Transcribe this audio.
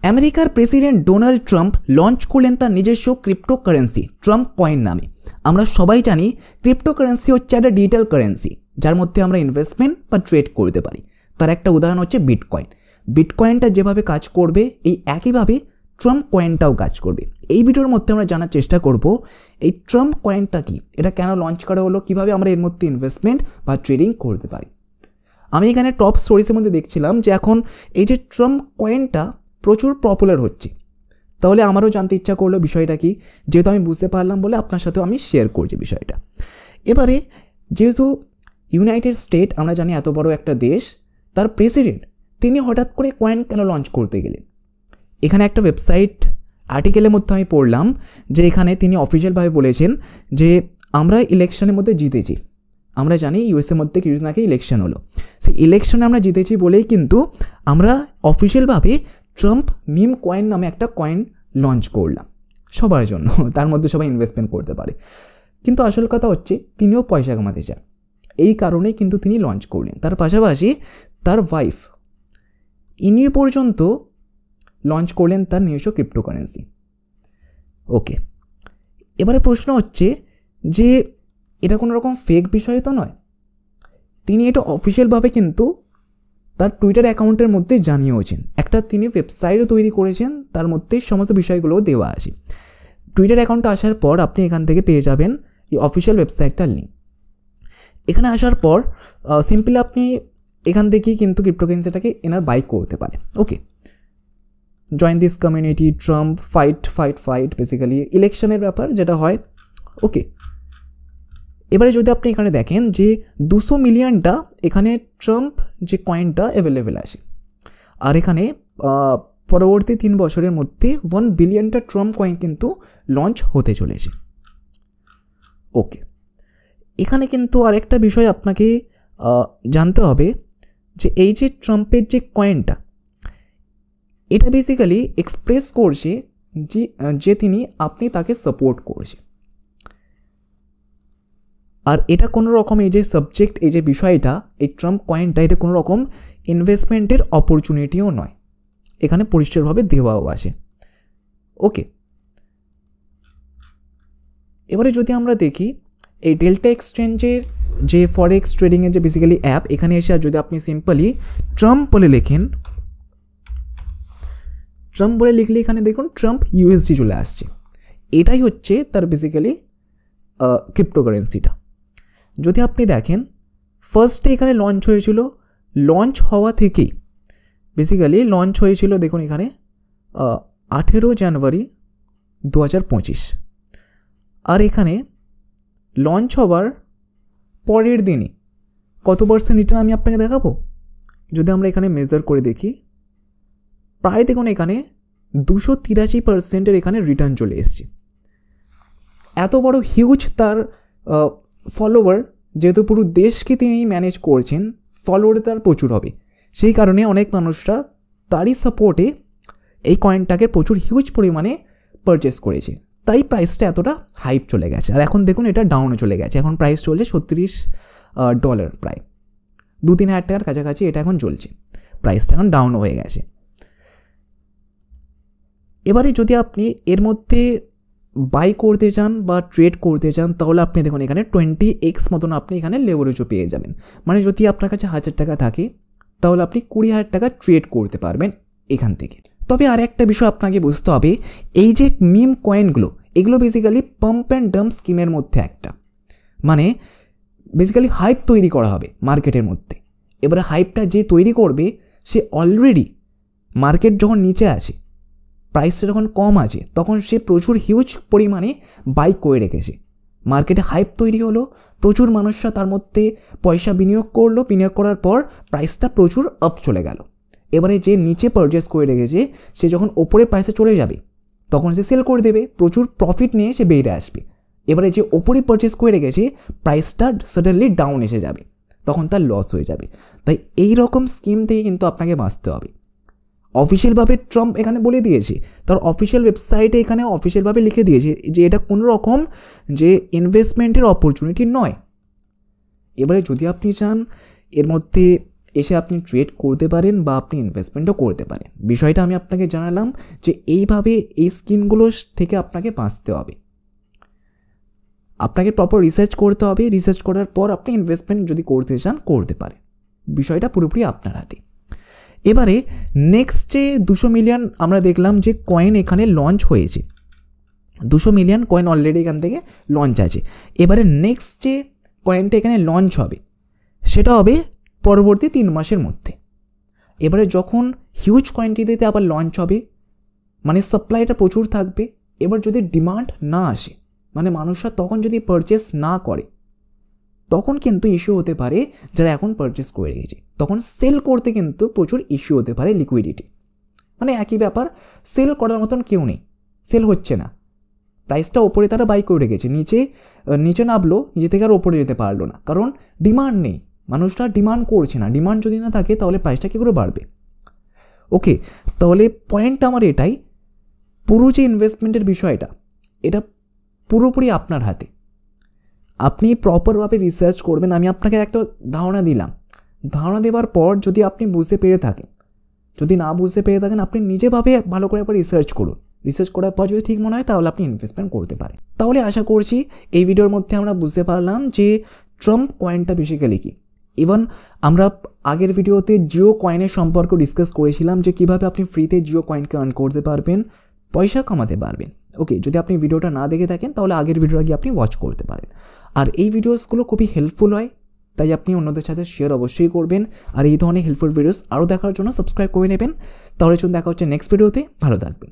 আমেরিকার president Donald Trump launch করলেন তার নিজস্ব ক্রিপ্টোকারেন্সি ট্রাম্প কয়েন নামে। আমরা সবাই জানি ক্রিপ্টোকারেন্সি হচ্ছে একটা ডিজিটাল কারেন্সি যার মধ্যে আমরা ইনভেস্টমেন্ট বা ট্রেড করতে পারি। তার একটা উদাহরণ হচ্ছে বিটকয়েন। বিটকয়েনটা যেভাবে কাজ করবে এই একইভাবে ট্রাম্প কয়েনটাও কাজ করবে। এই ভিডিওর মধ্যে আমরা জানার চেষ্টা করব এই ট্রাম্প কয়েনটা কি, এটা কেন লঞ্চ করা হলো, কীভাবে আমরা এর মধ্যে ইনভেস্টমেন্ট বা ট্রেডিং করতে পারি। আমি এখানে টপ স্টোরিজের মধ্যে দেখছিলাম যে এখন এই যে ট্রাম্প কয়েনটা প্রচুর পপুলার হচ্ছে, তাহলে আমারও জানতে ইচ্ছা করলো বিষয়টা কি, যেহেতু আমি বুঝতে পারলাম বলে আপনার সাথেও আমি শেয়ার করছি বিষয়টা। এবারে যেহেতু ইউনাইটেড স্টেট আমরা জানি এত বড় একটা দেশ, তার প্রেসিডেন্ট তিনি হঠাৎ করে কয়েন কেন লঞ্চ করতে গেলেন। এখানে একটা ওয়েবসাইট আর্টিকেলের মধ্যে আমি পড়লাম যে এখানে তিনি অফিসিয়ালভাবে বলেছেন যে আমরা ইলেকশনের মধ্যে জিতেছি। আমরা জানি ইউএসএর মধ্যে কিছুদিন আগে ইলেকশন হলো, সেই ইলেকশনে আমরা জিতেছি বলেই কিন্তু আমরা অফিসিয়ালভাবে ট্রাম্প মিম কয়েন নামে একটা কয়েন লঞ্চ করলাম সবার জন্য, তার মধ্যে সবাই ইনভেস্টমেন্ট করতে পারে। কিন্তু আসল কথা হচ্ছে তিনিও পয়সা কামাতে চান, এই কারণেই কিন্তু তিনি লঞ্চ করলেন। তার পাশাপাশি তার ওয়াইফ ইনি পর্যন্ত লঞ্চ করলেন তার নিজস্ব ক্রিপ্টোকারেন্সি। ওকে, এবারে প্রশ্ন হচ্ছে যে এটা কোনো রকম ফেক বিষয় তো নয়। তিনি এটা অফিসিয়ালভাবে কিন্তু তার টুইটার অ্যাকাউন্টের মধ্যে জানিয়েওছেন। একটা তিনি ওয়েবসাইটও তৈরি করেছেন, তার মধ্যে সমস্ত বিষয়গুলোও দেওয়া আছে। টুইটার অ্যাকাউন্টে আসার পর আপনি এখান থেকে পেয়ে যাবেন এই অফিসিয়াল ওয়েবসাইটটার লিঙ্ক। এখানে আসার পর সিম্পলি আপনি এখান থেকেই কিন্তু ক্রিপ্টোকারেন্সিটাকে এনার বাই করতে পারে। Okay, join this community Trump fight basically ইলেকশনের ব্যাপার যেটা হয়। ওকে, এবারে যদি আপনি এখানে দেখেন যে 200 মিলিয়নটা এখানে ট্রাম্প যে কয়েনটা অ্যাভেলেবেল আছে, আর এখানে পরবর্তী 3 বছরের মধ্যে 1 বিলিয়নটা ট্রাম্প কয়েন কিন্তু লঞ্চ হতে চলেছে। ওকে, এখানে কিন্তু আরেকটা বিষয় আপনাকে জানতে হবে যে এই যে ট্রাম্পের যে কয়েনটা, এটা বেসিক্যালি এক্সপ্রেস করছে যে তিনি আপনি তাকে সাপোর্ট করছে। আর এটা কোনো রকম এই যে সাবজেক্ট, এই যে বিষয়টা, এই ট্রাম্প কয়েনটা, এটা কোনো রকম ইনভেস্টমেন্টের অপরচুনিটিও নয়, এখানে পরিষ্কারভাবে দেওয়াও আছে। ওকে, এবারে যদি আমরা দেখি এই ডেল্টা এক্সচেঞ্জের যে ফরেক্স ট্রেডিংয়ের যে বেসিক্যালি অ্যাপ, এখানে এসে যদি আপনি সিম্পলি ট্রাম্প বলে লেখেন, ট্রাম্প বলে লিখলে এখানে দেখুন ট্রাম্প ইউএসডি চলে আসছে। এটাই হচ্ছে তার বেসিক্যালি ক্রিপ্টোকারেন্সিটা। যদি আপনি দেখেন ফার্স্টে এখানে লঞ্চ হয়েছিল, লঞ্চ হওয়া থেকেই বেসিক্যালি লঞ্চ হয়েছিল দেখুন এখানে 18 জানুয়ারি 2025, আর এখানে লঞ্চ হওয়ার পরের দিনই কত পার্সেন্ট রিটার্ন আমি আপনাকে দেখাবো। যদি আমরা এখানে মেজার করে দেখি, প্রায় দেখুন এখানে 283% এখানে রিটার্ন চলে এসছে। এত বড় হিউজ তার ফলোয়ার, যেহেতু পুরো দেশকে তিনি ম্যানেজ করছেন, ফলোয়ার তার প্রচুর হবে, সেই কারণে অনেক মানুষরা তারই সাপোর্টে এই কয়েনটাকে প্রচুর হিউজ পরিমাণে পারচেস করেছে, তাই প্রাইসটা এতটা হাইপ চলে গেছে। আর এখন দেখুন এটা ডাউনে চলে গেছে, এখন প্রাইস চলছে $36, প্রায় 2-3 হাজার টাকার কাছাকাছি এটা এখন চলছে, প্রাইসটা এখন ডাউন হয়ে গেছে। এবারে যদি আপনি এর মধ্যে বাই করতে চান বা ট্রেড করতে চান, তাহলে আপনি দেখুন এখানে 20x মতন আপনি এখানে লেভারেজও পেয়ে যাবেন। মানে যদি আপনার কাছে 1000 টাকা থাকে তাহলে আপনি 20,000 টাকা ট্রেড করতে পারবেন এখান থেকে। তবে আর একটা বিষয় আপনাকে বুঝতে হবে, এই যে মিম কয়েনগুলো, এগুলো বেসিক্যালি পাম্প অ্যান্ড ডাম্প স্কিমের মধ্যে একটা, মানে বেসিক্যালি হাইপ তৈরি করা হবে মার্কেটের মধ্যে। এবারে হাইপটা যে তৈরি করবে সে অলরেডি মার্কেট যখন নিচে আছে, প্রাইসটা যখন কম আছে, তখন সে প্রচুর হিউজ পরিমাণে বাই করে রেখেছে। মার্কেটে হাইপ তৈরি হলো, প্রচুর মানুষরা তার মধ্যে পয়সা বিনিয়োগ করলো, বিনিয়োগ করার পর প্রাইসটা প্রচুর আপ চলে গেল। এবারে যে নিচে পারচেস করে রেখেছে সে যখন ওপরে প্রাইসে চলে যাবে তখন সে সেল করে দেবে, প্রচুর প্রফিট নিয়ে সে বেরিয়ে আসবে। এবারে যে ওপরে পারচেস করে রেখেছে প্রাইসটা সাডেনলি ডাউন এসে যাবে, তখন তার লস হয়ে যাবে। তাই এই রকম স্কিম থেকে কিন্তু আপনাকে বাঁচতে হবে। অফিসিয়ালভাবে ট্রাম্প এখানে বলে দিয়েছে, তার অফিসিয়াল ওয়েবসাইটে এখানে অফিসিয়ালভাবে লিখে দিয়েছে যে এটা কোনো রকম যে ইনভেস্টমেন্টের অপরচুনিটি নয়। এবারে যদি আপনি চান এর মধ্যে এসে আপনি ট্রেড করতে পারেন বা আপনি ইনভেস্টমেন্টও করতে পারেন। বিষয়টা আমি আপনাকে জানালাম যে এইভাবে এই স্কিমগুলো থেকে আপনাকে বাঁচতে হবে। আপনাকে প্রপার রিসার্চ করতে হবে, রিসার্চ করার পর আপনি ইনভেস্টমেন্ট যদি করতে চান করতে পারেন, বিষয়টা পুরোপুরি আপনার হাতে। এবারে নেক্সট যে 200 মিলিয়ন আমরা দেখলাম যে কয়েন এখানে লঞ্চ হয়েছে, 200 মিলিয়ন কয়েন অলরেডি এখান থেকে লঞ্চ আছে। এবারে নেক্সট যে কয়েনটা এখানে লঞ্চ হবে সেটা হবে পরবর্তী 3 মাসের মধ্যে। এবারে যখন হিউজ কোয়ান্টিটিতে আবার লঞ্চ হবে, মানে সাপ্লাইটা প্রচুর থাকবে, এবার যদি ডিমান্ড না আসে, মানে মানুষরা তখন যদি পারচেস না করে, তখন কিন্তু ইস্যু হতে পারে যারা এখন পারচেস করে রেখেছে, তখন সেল করতে কিন্তু প্রচুর ইস্যু হতে পারে লিকুইডিটি। মানে একই ব্যাপার, সেল করার মতন কেউ নেই, সেল হচ্ছে না, প্রাইসটা ওপরে তারা বাই করে রেখেছে, নিচে নামলো, নিজে থেকে আর ওপরে যেতে পারলো না, কারণ ডিমান্ড নেই, মানুষরা ডিমান্ড করছে না। ডিমান্ড যদি না থাকে তাহলে প্রাইসটা কী করে বাড়বে? ওকে, তাহলে পয়েন্টটা আমার এটাই, পুরো যে ইনভেস্টমেন্টের বিষয়টা এটা পুরোপুরি আপনার হাতে। আপনি প্রপারভাবে রিসার্চ করবেন। আমি আপনাকে একটা ধারণা দিলাম, ধারণা দেওয়ার পর যদি আপনি বুঝতে পেরে থাকেন, যদি না বুঝতে পেরে থাকেন আপনি নিজেভাবে ভালো করে একবার রিসার্চ করুন। রিসার্চ করার পর যদি ঠিক মনে হয় তাহলে আপনি ইনভেস্টমেন্ট করতে পারেন। তাহলে আশা করছি এই ভিডিওর মধ্যে আমরা বুঝতে পারলাম যে ট্রাম্প কয়েনটা বেসিক্যালি কি। ইভেন আমরা আগের ভিডিওতে জিও কয়েনের সম্পর্কে ডিসকাস করেছিলাম যে কীভাবে আপনি ফ্রিতে জিও কয়েনকে আর্ন করতে পারবেন, পয়সা কামাতে পারবেন। ওকে, যদি আপনি ভিডিওটা না দেখে থাকেন তাহলে আগের ভিডিওটা গিয়ে আপনি ওয়াচ করতে পারেন। আর এই ভিডিওসগুলো খুবই হেল্পফুল হয়, তাই আপনি অন্যদের সাথে শেয়ার অবশ্যই করবেন। আর এই ধরনের হেল্পফুল ভিডিওস আরও দেখার জন্য সাবস্ক্রাইব করে নেবেন। তাহলে চলুন দেখা হচ্ছে নেক্সট ভিডিওতে, ভালো থাকবেন।